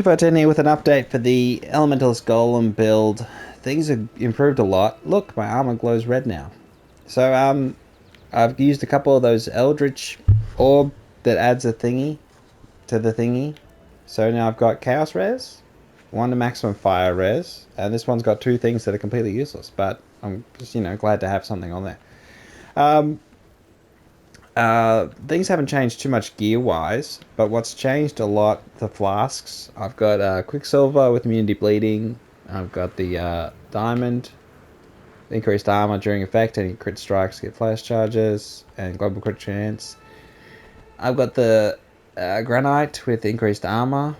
Ep.4 here with an update for the Elementalist Golem build. Things have improved a lot. Look, my armor glows red now. So, I've used a couple of those Eldritch orb that adds a thingy to the thingy. So now I've got Chaos Res, one to maximum Fire Res, and this one's got two things that are completely useless, but I'm just, glad to have something on there. Things haven't changed too much gear-wise, but what's changed a lot, the flasks. I've got Quicksilver with immunity bleeding. I've got the Diamond, increased armor during effect, any crit strikes get flash charges, and global crit chance. I've got the Granite with increased armor,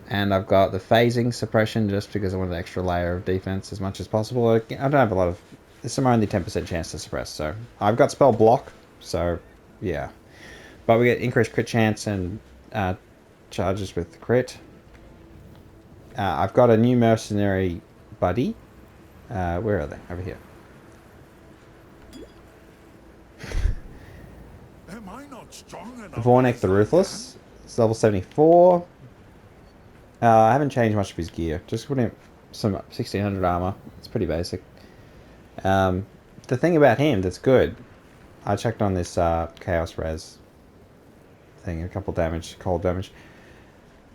and I've got the phasing suppression just because I want an extra layer of defense as much as possible. I don't have a lot of... There's only 10% chance to suppress, so... I've got spell block, so yeah. But we get increased crit chance and charges with crit. I've got a new mercenary buddy. Where are they? Over here. Am I not strong enough? Vornek the Ruthless. It's level 74. I haven't changed much of his gear. Just put him some 1600 armor. It's pretty basic. The thing about him that's good, I checked on this Chaos Res thing, a couple damage, cold damage.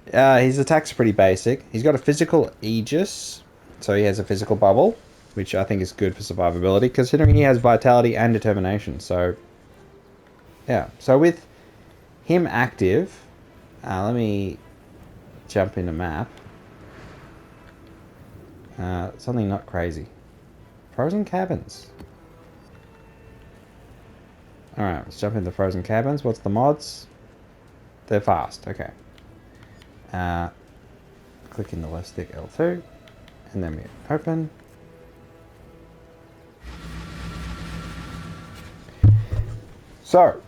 His attack's pretty basic. He's got a physical Aegis, so he has a physical bubble, which I think is good for survivability, considering he has vitality and determination. So, yeah. So with him active, let me jump in the map. Something not crazy. Frozen Caverns. Alright, let's jump into Frozen Caverns. What's the mods? They're fast, okay. Click in the left stick L2, and then we open. So,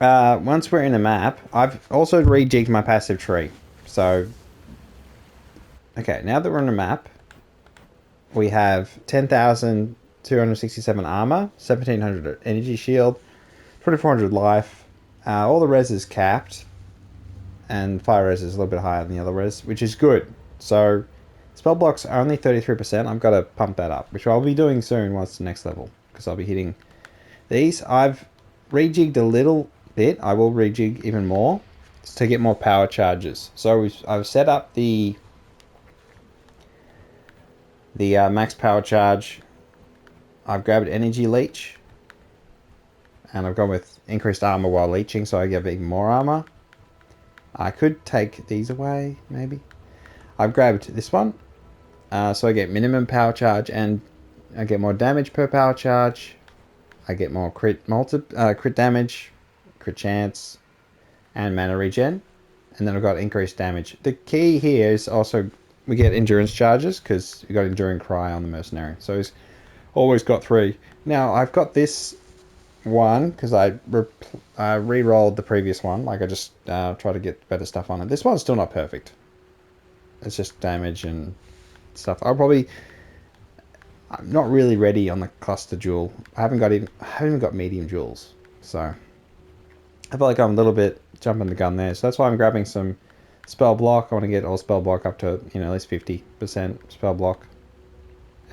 once we're in the map, I've also rejigged my passive tree. So, okay, now that we're in the map, we have 10,267 armor, 1,700 energy shield, 2,400 life. All the res is capped, and fire res is a little bit higher than the other res, which is good. So, spell block's only 33%. I've got to pump that up, which I'll be doing soon once the next level, because I'll be hitting these. I've rejigged a little bit. I will rejig even more to get more power charges. So I've set up the max power charge. I've grabbed energy leech, and I've gone with increased armor while leeching, so I get even more armor. I could take these away, maybe. I've grabbed this one, so I get minimum power charge, and I get more damage per power charge. I get more crit damage, crit chance, and mana regen. And then I've got increased damage. The key here is also we get endurance charges, because we got Enduring Cry on the Mercenary. So he's always got 3. Now, I've got this one, because I re-rolled the previous one. Like, I just try to get better stuff on it. This one's still not perfect. It's just damage and stuff. I'm not really ready on the cluster jewel. I haven't even got medium jewels. So, I feel like I'm a little bit jumping the gun there. So that's why I'm grabbing some spell block. I want to get all spell block up to, at least 50% spell block.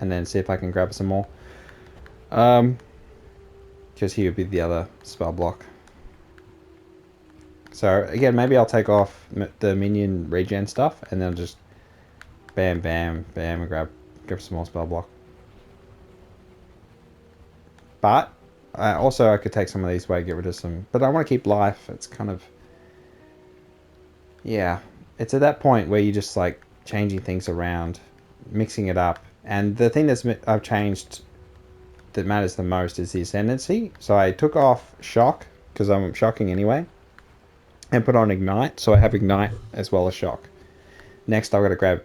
And then see if I can grab some more. Because he would be the other spell block. So again, maybe I'll take off the minion regen stuff, and then just bam, bam, bam, and grab some more spell block. But also I could take some of these away, get rid of some. But I want to keep life. It's kind of, yeah. It's at that point where you're just like changing things around, mixing it up. And the thing I've changed that matters the most is the ascendancy. So I took off shock, because I'm shocking anyway, and put on ignite. So I have ignite as well as shock. Next I've got to grab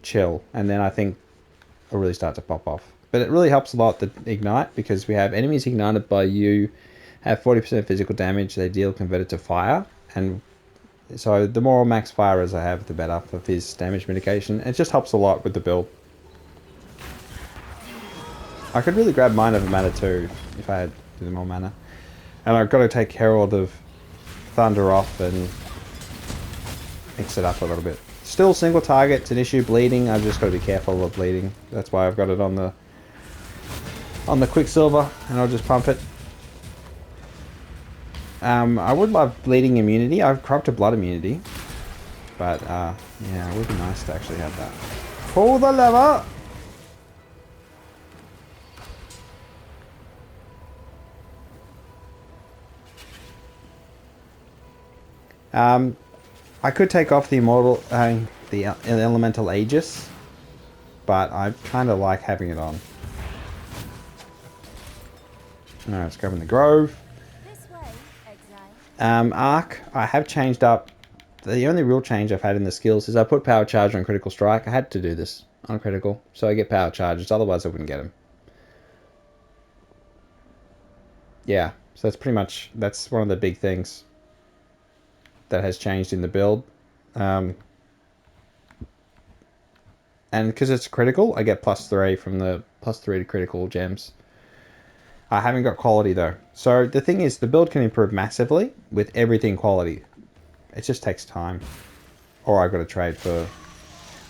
chill, and then I think it'll really start to pop off. But it really helps a lot, the ignite, because we have enemies ignited by you have 40% physical damage they deal converted to fire, and so the more max fire as I have, the better for his damage mitigation. It just helps a lot with the build. I could really grab Mind Over Matter too, if I had more mana. And I've got to take Herald of Thunder off and mix it up a little bit. Still single target, it's an issue. Bleeding, I've just got to be careful of bleeding. That's why I've got it on the Quicksilver, and I'll just pump it. I would love bleeding immunity. I've corrupted blood immunity, but yeah, it would be nice to actually have that. Pull the lever. I could take off the immortal, the elemental Aegis, but I kind of like having it on. Alright, let's go in the Grove. This way, Exile. Arc, I have changed up. The only real change I've had in the skills is I put Power Charge on Critical Strike. I had to do this on Critical, so I get Power Charges, otherwise I wouldn't get them. Yeah, so that's pretty much, that's one of the big things that has changed in the build. And because it's critical, I get +3 from the +3 to critical gems. I haven't got quality though. So the thing is, the build can improve massively with everything quality. It just takes time. Or I've got to trade for...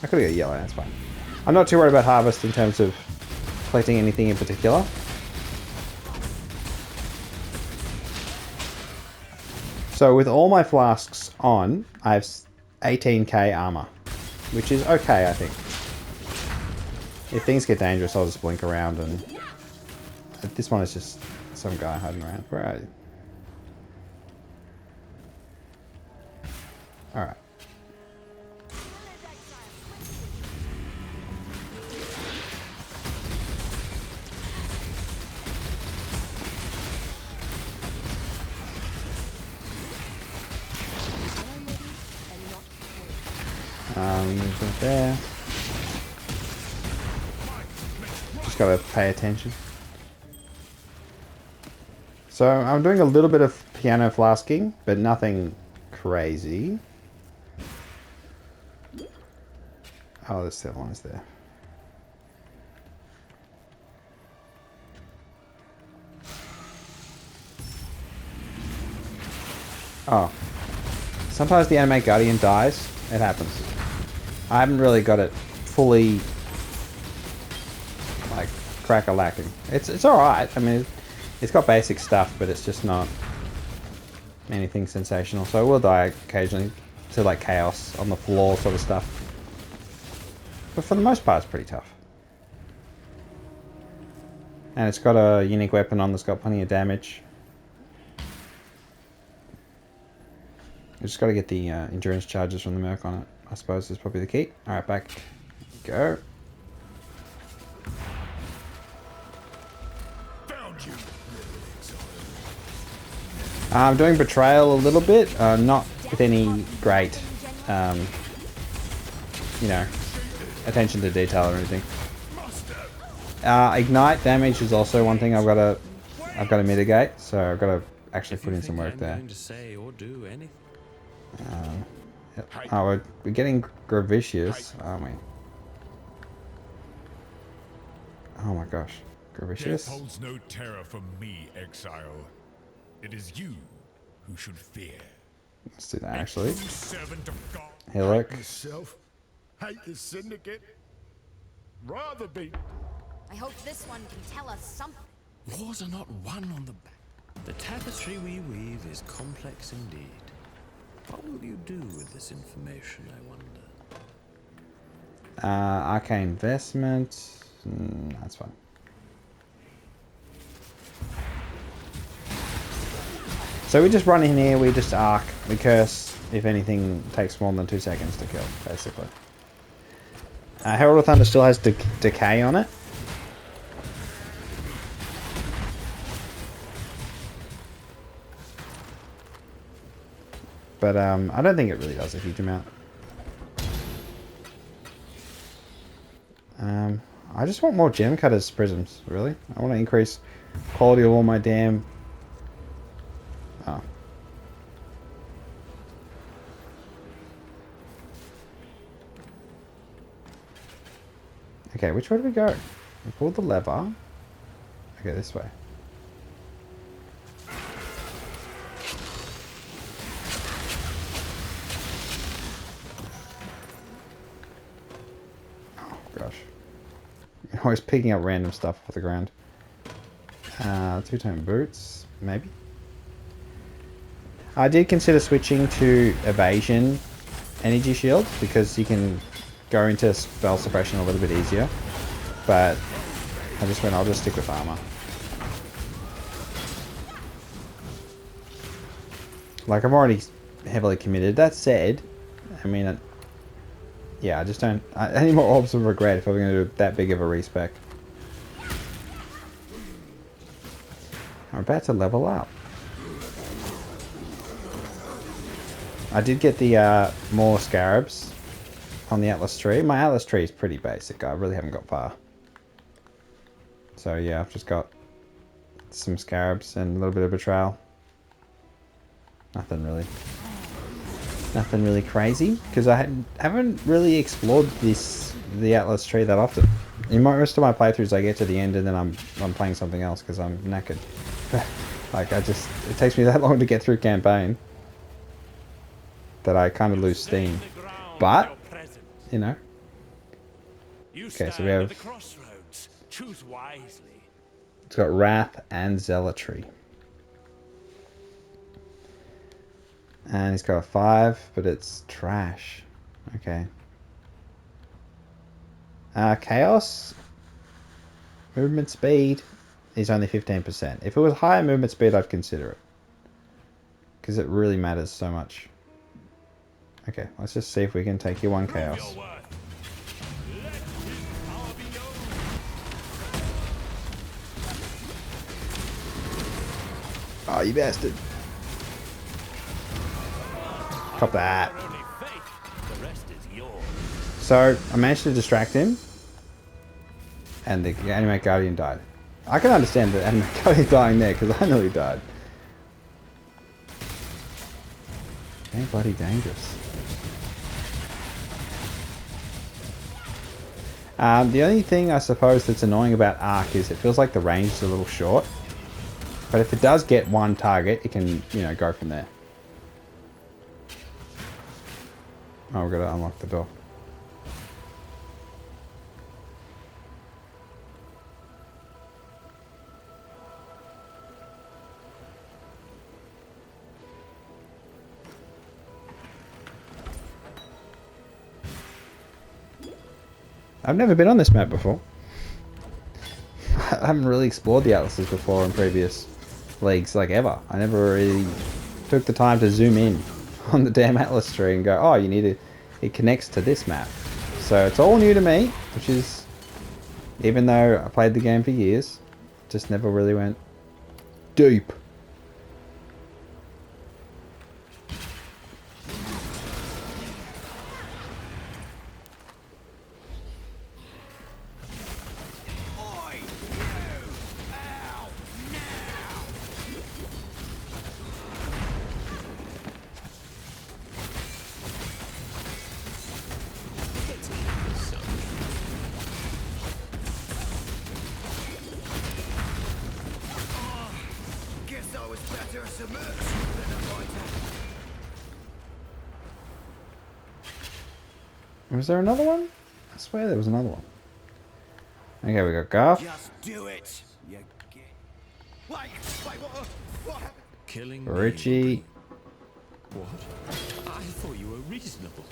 I could get yellow, that's fine. I'm not too worried about Harvest in terms of collecting anything in particular. So with all my flasks on, I have 18k armor, which is okay, I think. If things get dangerous, I'll just blink around, and this one is just some guy hiding around. Where are you? Alright. Right there. Just gotta pay attention. So I'm doing a little bit of piano flasking, but nothing crazy. Oh, the still one is there. Oh. Sometimes the Animate Guardian dies. It happens. I haven't really got it fully, like, crack-a-lacking. It's alright. I mean, it's got basic stuff, but it's just not anything sensational. So it will die occasionally to, like, chaos on the floor sort of stuff. But for the most part, it's pretty tough. And it's got a unique weapon on that's got plenty of damage. You just got to get the endurance charges from the Merc on it, I suppose is probably the key. Alright, back you go. I'm doing Betrayal a little bit, not with any great, you know, attention to detail or anything. Ignite damage is also one thing I've got to mitigate, so I've got to actually put in some work there. Oh, we're getting Gravicious, aren't we? Oh my gosh, Gravicious. Death holds no terror for me, Exile. It is you who should fear. Let's do that actually. Servant of God. Hey, look. Yourself. Hate the Syndicate. Rather be. I hope this one can tell us something. Wars are not won on the back. The tapestry we weave is complex indeed. What will you do with this information, I wonder? Arcane Investment. That's fine. So we just run in here, we just arc, we curse if anything takes more than 2 seconds to kill, basically. Herald of Thunder still has decay on it. But I don't think it really does a huge amount. I just want more gem cutters prisms, really. I want to increase quality of all my damn... Oh. Okay, which way do we go? We pulled the lever. Okay, this way. gosh. Always picking up random stuff off the ground. Two-tone boots, maybe. I did consider switching to evasion energy shield because you can go into spell suppression a little bit easier. But I just went, I'll just stick with armor. Like, I'm already heavily committed. That said, I mean, yeah, I just don't... any more orbs of regret if I'm going to do that big of a respec. I'm about to level up. I did get the more scarabs on the Atlas tree. My Atlas tree is pretty basic. I really haven't got far. So yeah, I've just got some scarabs and a little bit of betrayal. Nothing really crazy, because I haven't really explored the Atlas tree that often. In most of my playthroughs, I get to the end and then I'm playing something else because I'm knackered. Like, it takes me that long to get through campaign that I kind of lose steam. But, you know. Okay, so we have... Choose wisely. It's got Wrath and Zealotry. And he's got a 5, but it's trash. Okay. Chaos. Movement speed is only 15%. If it was higher movement speed, I'd consider it. Because it really matters so much. Okay, let's just see if we can take you one Chaos. Oh, you bastard. Cop that. So, I managed to distract him. And the Animate Guardian died. I can understand the Animate Guardian dying there, because I nearly died. Damn bloody dangerous. The only thing I suppose that's annoying about Arc is it feels like the range is a little short. But if it does get one target, it can, you know, go from there. Oh, we've got to unlock the door. I've never been on this map before. I haven't really explored the atlases before in previous leagues, like ever. I never really took the time to zoom in on the damn atlas tree and go, oh, you need to... It connects to this map. So it's all new to me, which is... Even though I played the game for years, just never really went deep. Was there another one? I swear there was another one. Okay, we got Garth. Just do it. Wait, what? Killing Richie. What? I thought you were reasonable.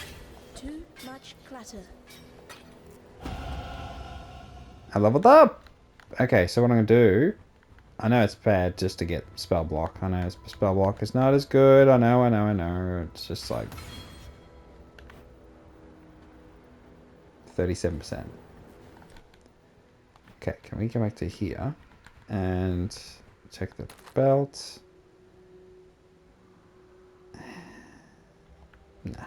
Too much clutter. I leveled up! Okay, so what I'm going to do... I know it's bad just to get spell block. I know spell block is not as good. I know. It's just like... 37%. Okay, can we go back to here and check the belt? Nah.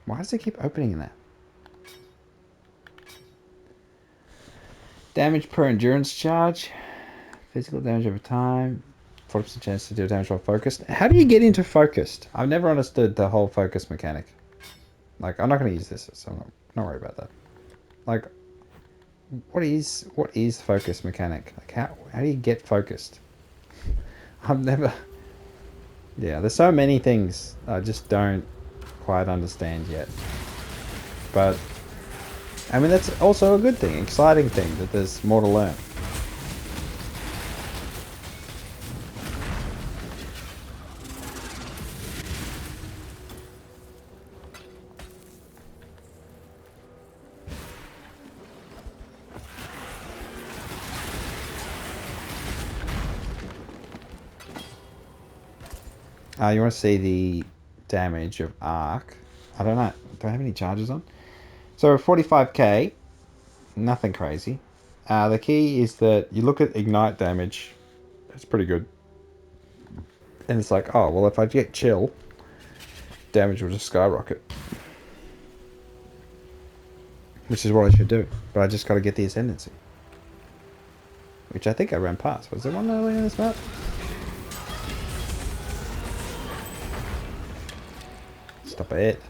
Why does it keep opening that? Damage per endurance charge. Physical damage over time. 40% chance to deal damage while focused. How do you get into focused? I've never understood the whole focus mechanic. Like, I'm not going to use this, so I'm not worried about that. Like, what is focus mechanic? Like, how do you get focused? I've never... Yeah, there's so many things I just don't quite understand yet. but I mean that's also a good thing, exciting thing, that there's more to learn. You want to see the damage of arc? I don't know. Do I have any charges on? So 45k, nothing crazy. The key is that you look at ignite damage. It's pretty good. And it's like, oh, well, if I get chill, damage will just skyrocket. Which is what I should do. But I just got to get the ascendancy. Which I think I ran past. Was there one earlier in this map? Stop it.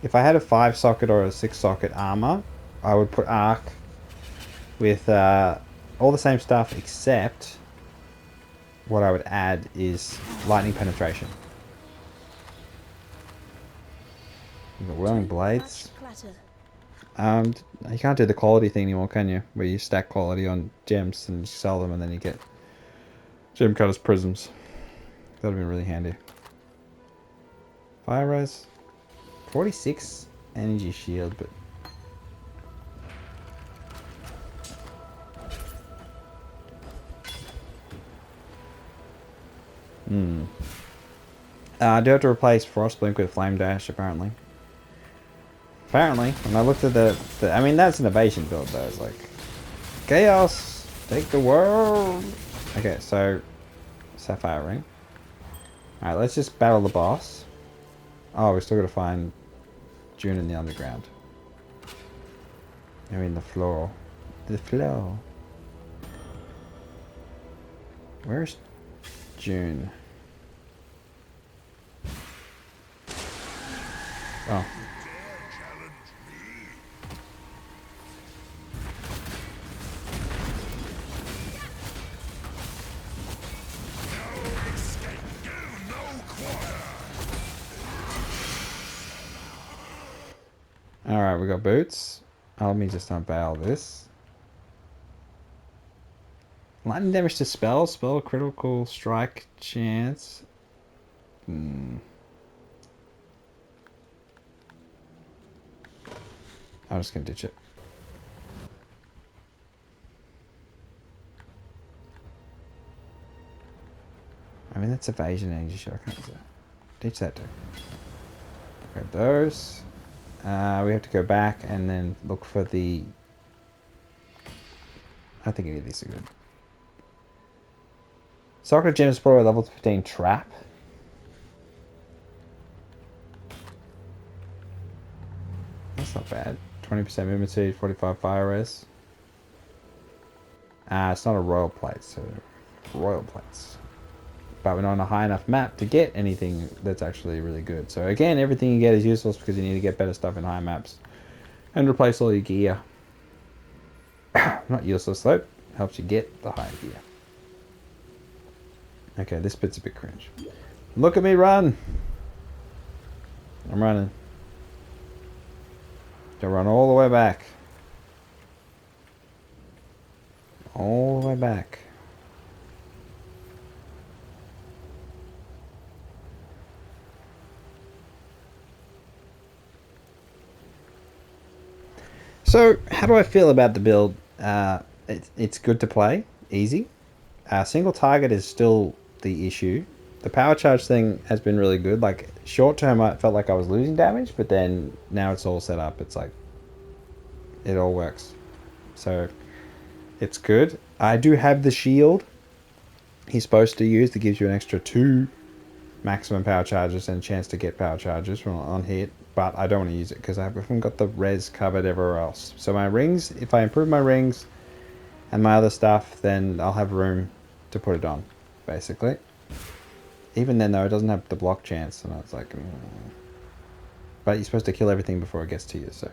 If I had a 5-socket or a 6-socket armor, I would put arc with all the same stuff, except what I would add is lightning penetration. You've got whirling blades. You can't do the quality thing anymore, can you? Where you stack quality on gems and sell them, and then you get gem cutters prisms. That'd be really handy. Fire res. 46 energy shield, but I do have to replace Frostblink with Flame Dash, apparently. Apparently, when I looked at the I mean, that's an evasion build, though. It's like, Chaos! Take the world! Okay, so, Sapphire Ring. Alright, let's just battle the boss. Oh, we still gotta find June in the underground. I mean, the floor. The floor. Where's June? Oh. Alright, we got boots. Let me just unveil this. Lightning damage to spell. Spell critical strike chance. I'm just gonna ditch it. I mean, that's evasion energy shot. I can't ditch that too. Grab those. We have to go back and then look for the... I think any of these are good. Socket Gem Explorer level 15 trap. That's not bad. 20% movement speed, 45 fire res. It's not a royal plate, so royal plates. But we're not on a high enough map to get anything that's actually really good. So again, everything you get is useless because you need to get better stuff in high maps. And replace all your gear. Not useless though. Helps you get the high gear. Okay, this bit's a bit cringe. Look at me run! I'm running. Gotta run all the way back. All the way back. So, how do I feel about the build? It's good to play, easy. Single target is still the issue. The power charge thing has been really good. Like, short term I felt like I was losing damage, but then now it's all set up. It's like, it all works. So, it's good. I do have the shield he's supposed to use that gives you an extra 2 maximum power charges and a chance to get power charges from on hit. But I don't want to use it because I haven't got the res covered everywhere else. So my rings, if I improve my rings and my other stuff, then I'll have room to put it on, basically. Even then though, it doesn't have the block chance, and I was like, But you're supposed to kill everything before it gets to you, so.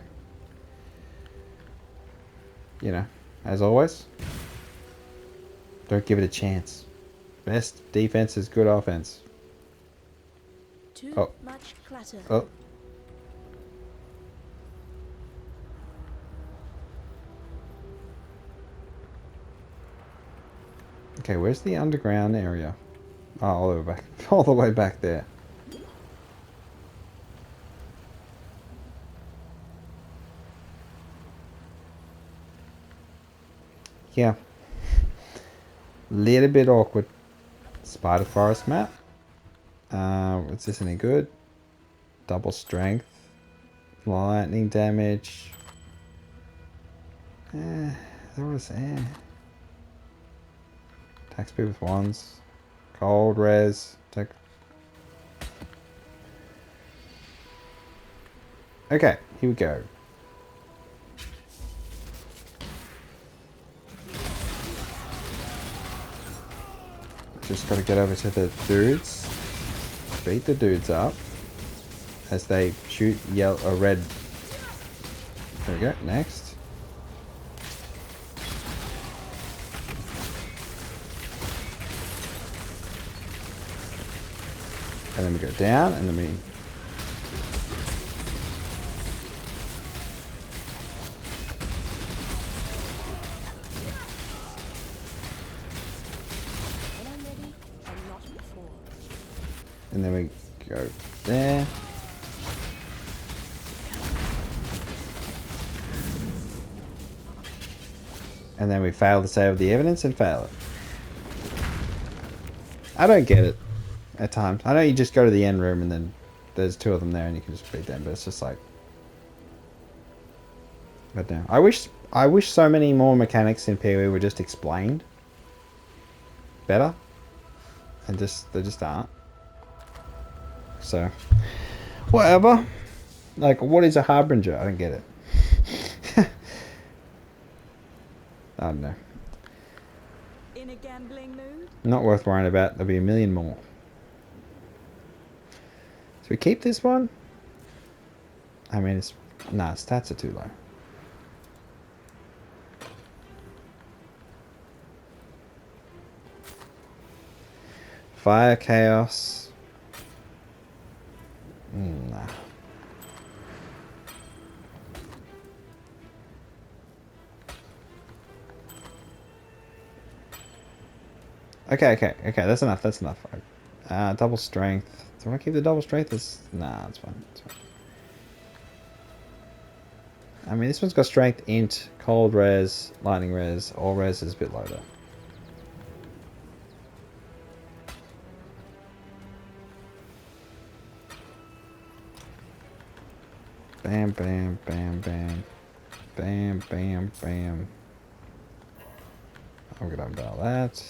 You know, as always, don't give it a chance. Best defense is good offense. Too much clutter. Oh. Okay, where's the underground area? Oh, all the way back, all the way back there. Yeah. Little bit awkward. Spider Forest map. Is this any good? Double strength. Lightning damage. There was attack speed with wands. Cold res. Take. Okay, here we go. Just gotta get over to the dudes. Beat the dudes up as they shoot yellow or red. There we go. Next. And then we go down, and then we. When I'm ready, I'm not before. And then we go there. And then we fail to save the evidence and fail it. I don't get it at times. I know you just go to the end room and then there's two of them there and you can just beat them, but it's just like. But no. I wish so many more mechanics in PoE were just explained better. And they just aren't. So whatever. Like, what is a harbinger? I don't get it. I don't know. In a gambling mood? Not worth worrying about. There'll be a million more. So we keep this one? I mean, it's... Nah, stats are too low. Fire Chaos. Nah. Okay, that's enough, double strength. Do I want to keep the double strength? Nah, it's fine. I mean, this one's got strength, int, cold res, lightning res, all res is a bit low though. Bam, bam, bam, bam. Bam, bam, bam. I'm gonna unveil that.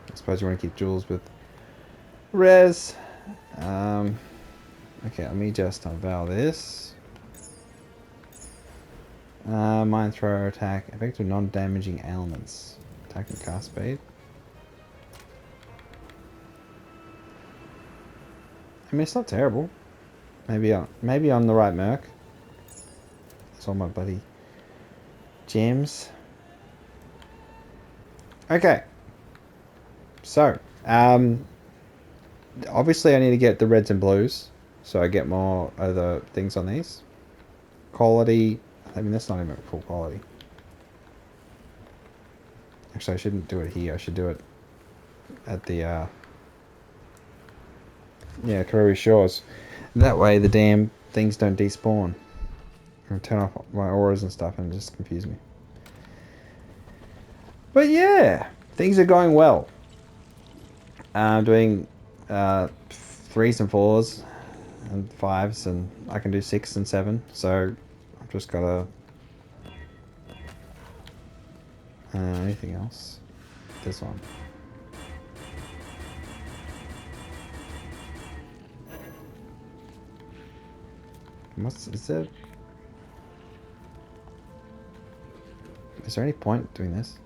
I suppose you want to keep jewels with res. Okay, let me just unveil this. Mind thrower attack, effective non-damaging elements. Attack and cast speed. I mean, it's not terrible. Maybe I'm the right Merc. That's all my bloody gems. Okay. So, obviously I need to get the reds and blues, so I get more of the things on these. Quality, I mean that's not even full quality. Actually I shouldn't do it here, I should do it at the, yeah, Kariri Shores. That way the damn things don't despawn. And turn off my auras and stuff and just confuse me. But yeah, things are going well. I'm doing 3s and 4s and 5s, and I can do 6 and 7. So I've just gotta Anything else? This one. Is there any point doing this?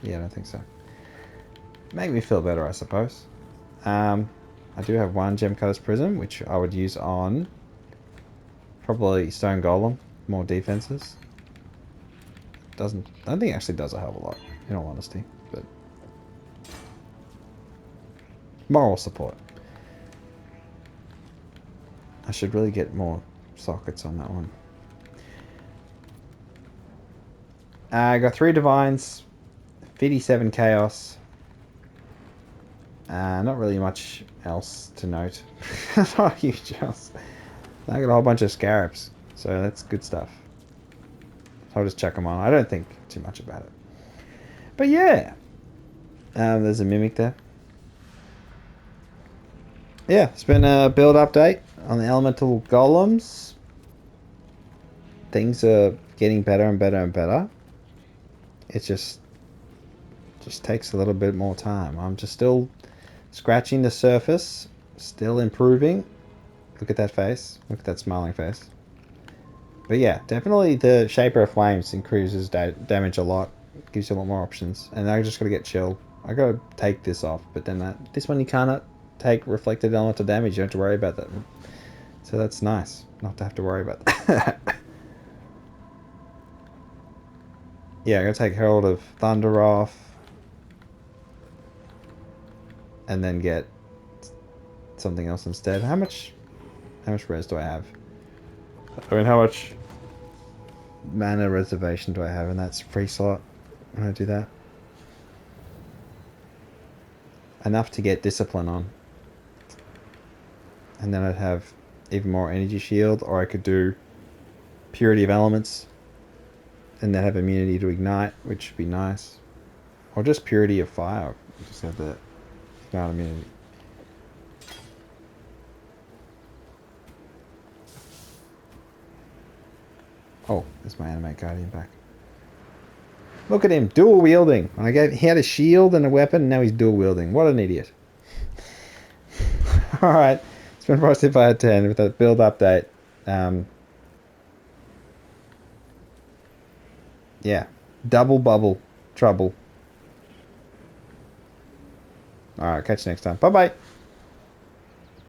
Yeah, I don't think so. Make me feel better, I suppose. I do have one Gem Cutter's Prism, which I would use on probably Stone Golem, more defenses. I don't think it actually does a hell of a lot, in all honesty, but moral support. I should really get more sockets on that one. I got 3 Divines, 57 Chaos. Not really much else to note. Not huge else. I got a whole bunch of Scarabs, so that's good stuff. I'll just check them on. I don't think too much about it. But yeah. There's a Mimic there. Yeah, it's been a build update on the Elemental Golems. Things are getting better and better and better. It just takes a little bit more time. I'm just still scratching the surface, still improving. Look at that face. Look at that smiling face. But yeah, definitely the Shaper of Flames increases damage a lot. Gives you a lot more options. And I just gotta get chill. I gotta take this off, but then this one you can't take reflected elemental damage. You don't have to worry about that. So that's nice, not to have to worry about that. Yeah, I'm gonna take Herald of Thunder off. And then get something else instead. How much res do I have? I mean, how much mana reservation do I have in that free slot when I do that? Enough to get Discipline on. And then I'd have even more Energy Shield, or I could do Purity of Elements and then have immunity to Ignite, which would be nice. Or just Purity of Fire. Just have the Ignite immunity. Oh, there's my Animate Guardian back. Look at him, dual wielding. He had a shield and a weapon, and now he's dual wielding. What an idiot. Alright, it's been Frosty out of 10 with a build update. Yeah, double bubble trouble. Alright, catch you next time. Bye bye.